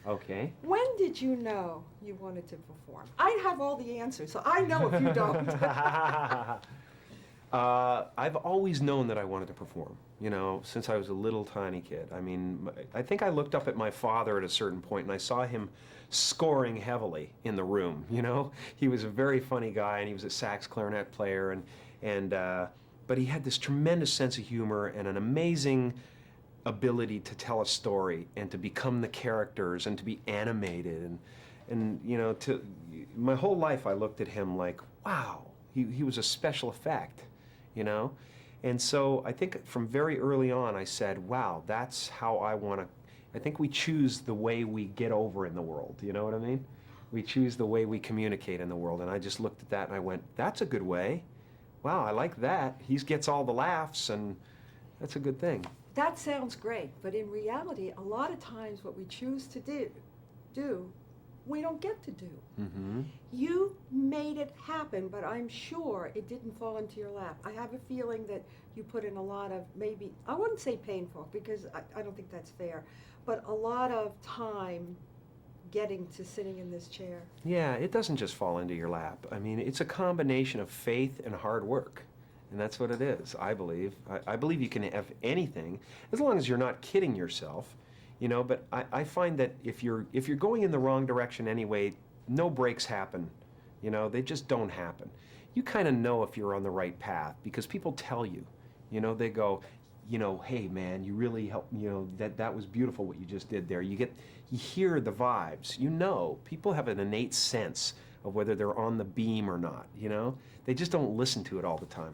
Okay. When did you know you wanted to perform? I have all the answers, so I know if you don't. I've always known that I wanted to perform, you know, since I was a little tiny kid. I mean, I think I looked up at my father at a certain point and I saw him scoring heavily in the room, you know. He was a very funny guy and he was a sax clarinet player but he had this tremendous sense of humor and an amazing ability to tell a story and to become the characters and to be animated and you know, my whole life I looked at him like, wow, he was a special effect, you know? And so I think from very early on I said, wow, that's how I want to, I think we choose the way we get over in the world, you know what I mean? We choose the way we communicate in the world, and I just looked at that and I went, that's a good way. Wow, I like that. He gets all the laughs, and that's a good thing. That sounds great, but in reality, a lot of times what we choose to do, we don't get to do. Mm-hmm. You made it happen, but I'm sure it didn't fall into your lap. I have a feeling that you put in a lot of, maybe, I wouldn't say painful, because I don't think that's fair, but a lot of time getting to sitting in this chair. Yeah, it doesn't just fall into your lap. I mean, it's a combination of faith and hard work. And that's what it is, I believe. I believe you can have anything, as long as you're not kidding yourself, you know, but I find that if you're going in the wrong direction anyway, no breaks happen, you know, they just don't happen. You kind of know if you're on the right path because people tell you, you know, they go, you know, hey man, you really helped, you know, that was beautiful what you just did there. You hear the vibes, you know, people have an innate sense of whether they're on the beam or not, you know, they just don't listen to it all the time.